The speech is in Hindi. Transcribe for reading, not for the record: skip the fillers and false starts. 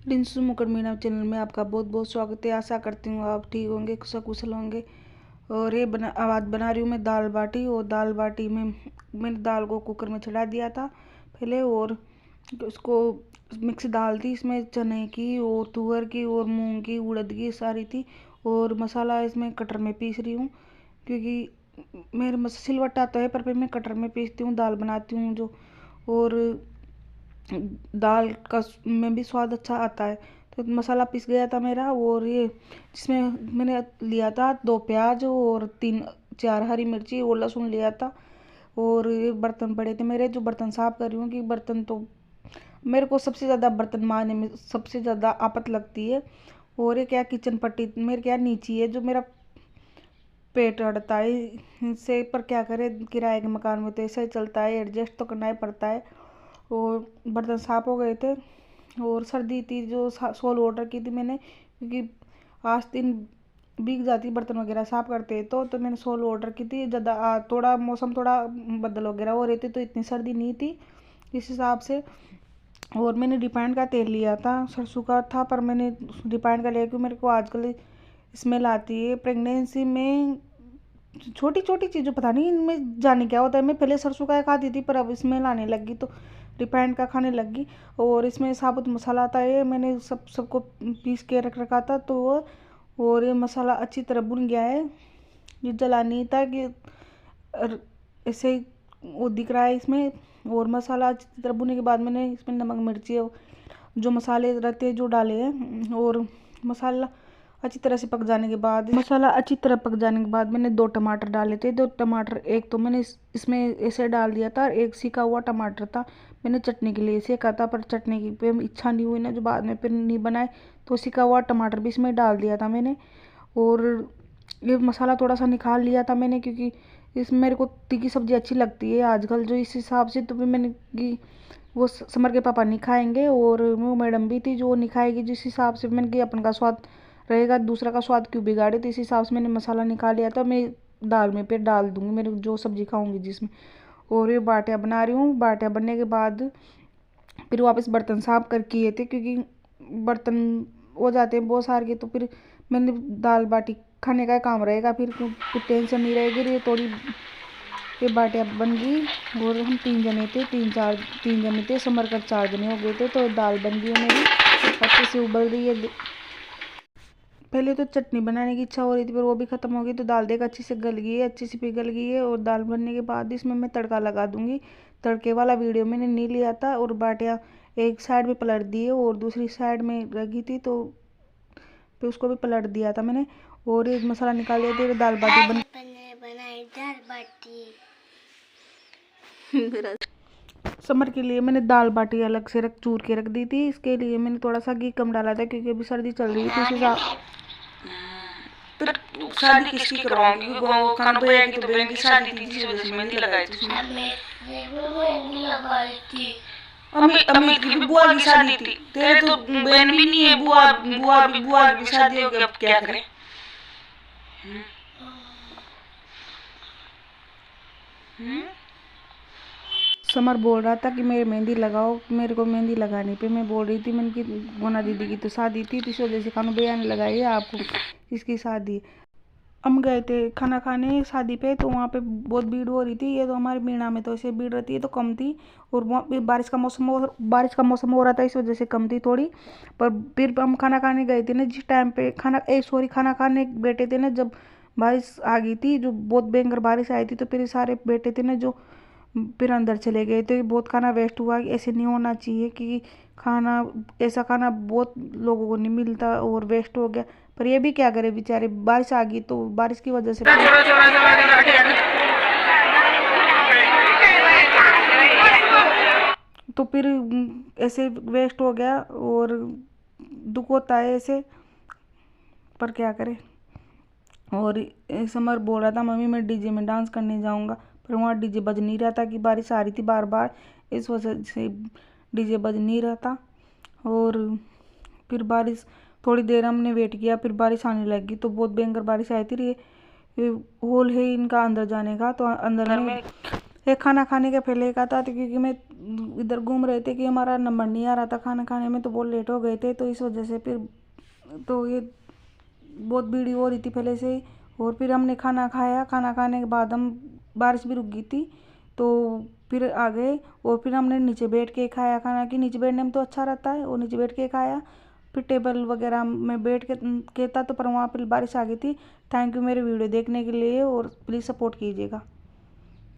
रिंसू मुकर मीना चैनल में आपका बहुत बहुत स्वागत है। आशा करती हूँ आप ठीक होंगे, सकुशल होंगे। और ये आवाज़ बना रही हूँ मैं दाल बाटी। और दाल बाटी में मैंने दाल को कुकर में चढ़ा दिया था पहले, और उसको मिक्स दाल थी इसमें, चने की और तुअर की और मूंग की उड़द की सारी थी। और मसाला इसमें कटर में पीस रही हूँ, क्योंकि मेरे सिलवट्टा तो है पर फिर मैं कटर में पीसती हूँ, दाल बनाती हूँ जो। और दाल का में भी स्वाद अच्छा आता है। तो मसाला पिस गया था मेरा। और ये जिसमें मैंने लिया था 2 प्याज और 3-4 हरी मिर्ची और लहसुन लिया था। और ये बर्तन पड़े थे मेरे, जो बर्तन साफ कर रही हूँ। कि बर्तन तो मेरे को सबसे ज़्यादा बर्तन मांजने में सबसे ज़्यादा आफत लगती है। और ये क्या किचन पट्टी मेरे क्या नीची है, जो मेरा पेट अड़ता है इससे। पर क्या करें, किराए के मकान में तो ऐसा ही चलता है, एडजस्ट तो करना ही पड़ता है। और बर्तन साफ हो गए थे। और सर्दी थी, जो शॉल ऑर्डर की थी मैंने, क्योंकि आज दिन भीग जाती बर्तन वगैरह साफ करते हैं तो मैंने शॉल ऑर्डर की थी। ज़्यादा थोड़ा मौसम थोड़ा बदल वगैरह हो रहे थे तो इतनी सर्दी नहीं थी इस हिसाब से। और मैंने रिफाइंड का तेल लिया था, सरसों का था, पर मैंने रिफाइंड का लिया क्योंकि मेरे को आजकल स्मेल आती है प्रेगनेंसी में। छोटी छोटी चीज़ें पता नहीं इनमें जाने क्या होता है। मैं पहले सरसों का खाती थी पर अब स्मेल आने लगी तो रिफाइंड का खाने लगी। और इसमें साबुत मसाला आता है, मैंने सबको पीस के रख रखा था तो और ये मसाला अच्छी तरह भुन गया है। ये जला नहीं था कि ऐसे ही वो दिख रहा है इसमें। और मसाला अच्छी तरह भुनने के बाद मैंने इसमें नमक मिर्ची जो मसाले रहते हैं जो डाले हैं। और मसाला अच्छी तरह पक जाने के बाद मैंने 2 टमाटर डाले थे। 2 टमाटर, एक तो मैंने इसमें ऐसे डाल दिया था, एक सीका हुआ टमाटर था मैंने चटनी के लिए सेका था। पर चटनी की पे इच्छा नहीं हुई ना, जो बाद में फिर नहीं बनाए, तो सीका हुआ टमाटर भी इसमें डाल दिया था मैंने। और ये मसाला थोड़ा सा निकाल लिया था मैंने, क्योंकि इसमें मेरे को तीखी सब्ज़ी अच्छी लगती है आजकल जो, इस हिसाब से। तो फिर मैंने कि वो समर के पापा नहीं खाएंगे और वो मैडम भी थी जो नहीं खाएगी, जिस हिसाब से मैंने कि अपन का स्वाद रहेगा, दूसरा का स्वाद क्यों बिगाड़े। तो इस हिसाब से मैंने मसाला निकाल लिया था। मैं दाल में फिर डाल दूँगी मेरे जो सब्ज़ी खाऊंगी जिसमें। और ये बाटियाँ बना रही हूँ। बाटियाँ बनने के बाद फिर वापस बर्तन साफ कर किए थे, क्योंकि बर्तन हो जाते हैं बहुत सारे के। तो फिर मैंने दाल बाटी खाने का काम रहेगा, फिर टेंशन नहीं रहेगी। ये थोड़ी ये बाटियाँ बन गई। और हम 3 जने थे, 3 जने थे, समर कर 4 जने हो गए थे। तो दाल बन गई है मेरी, अच्छे से उबल रही है। पहले तो चटनी बनाने की इच्छा हो रही थी पर वो भी ख़त्म हो गई। तो दाल देख अच्छे से गल गई है, अच्छे से पिघल गई है। और दाल बनने के बाद इसमें मैं तड़का लगा दूंगी। तड़के वाला वीडियो मैंने नहीं लिया था। और बाटियाँ एक साइड में पलट दी है और दूसरी साइड में रखी थी, तो फिर उसको भी पलट दिया था मैंने। और ये मसाला निकाल लिया था। दाल बाटी बनाई दाल बाटी समर के लिए मैंने दाल बाटी अलग से चूर के रख दी थी। इसके लिए मैंने थोड़ा सा घी कम डाला था, क्योंकि अभी सर्दी चल रही थी। फिर शादी किसकी करवाऊंगी, वो खाना भैया की तो बहन की शादी थी, जिस वजह से मेहंदी लगाई थी उसमें। अमित की भी बुआ की शादी थी। तेरे तो बहन भी नहीं है, बुआ की भी शादी होगी, अब क्या करें। समर बोल रहा था कि मेरे मेहंदी लगाओ। मेरे को मेहंदी लगाने पे मैं बोल रही थी, मैंने कि मोना दीदी की तो शादी थी, तो इस वजह से खानू भैया ने लगाई है, आपको इसकी शादी। हम गए थे खाना खाने शादी पे, तो वहाँ पे बहुत भीड़ हो रही थी। ये तो हमारे मीना में तो ऐसे भीड़ रहती है तो कम थी। और वहाँ पे बारिश का मौसम हो रहा था, इस वजह से कम थी थोड़ी। पर फिर हम खाना खाने गए थे ना, जिस टाइम पे खाना खाने बैठे थे ना, जब बारिश आ गई थी, जो बहुत भयंकर बारिश आई थी, तो फिर सारे बैठे थे ना जो, फिर अंदर चले गए। तो बहुत खाना वेस्ट हुआ। ऐसे नहीं होना चाहिए कि ऐसा खाना बहुत लोगों को नहीं मिलता और वेस्ट हो गया। पर ये भी क्या करे बेचारे, बारिश आ गई तो बारिश की वजह से तो फिर ऐसे वेस्ट हो गया। और दुख होता है ऐसे, पर क्या करे। और समर बोल रहा था मम्मी मैं डीजे में डांस करने जाऊंगा, पर वहाँ डीजे बज नहीं रहा था, कि बारिश आ रही थी बार बार, इस वजह से डीजे बज नहीं रहा था। और फिर बारिश, थोड़ी देर हमने वेट किया, फिर बारिश आने लगी। तो बहुत भयंकर बारिश आई थी। ये होल है इनका अंदर जाने का, तो अंदर में एक खाना खाने के पहले एक आता था, क्योंकि मैं इधर घूम रहे थे कि हमारा नंबर नहीं आ रहा था खाना खाने में, तो बहुत लेट हो गए थे, तो इस वजह से फिर तो ये बहुत भीड़ हो रही थी पहले से ही। और फिर हमने खाना खाया, खाना खाने के बाद हम, बारिश भी रुक गई थी तो फिर आ गए। और फिर हमने नीचे बैठ के खाया खाना, कि नीचे बैठने में तो अच्छा रहता है, और नीचे बैठ के खाया। फिर टेबल वगैरह में बैठ के था, तो पर वहाँ पर बारिश आ गई थी। थैंक यू मेरे वीडियो देखने के लिए, और प्लीज़ सपोर्ट कीजिएगा।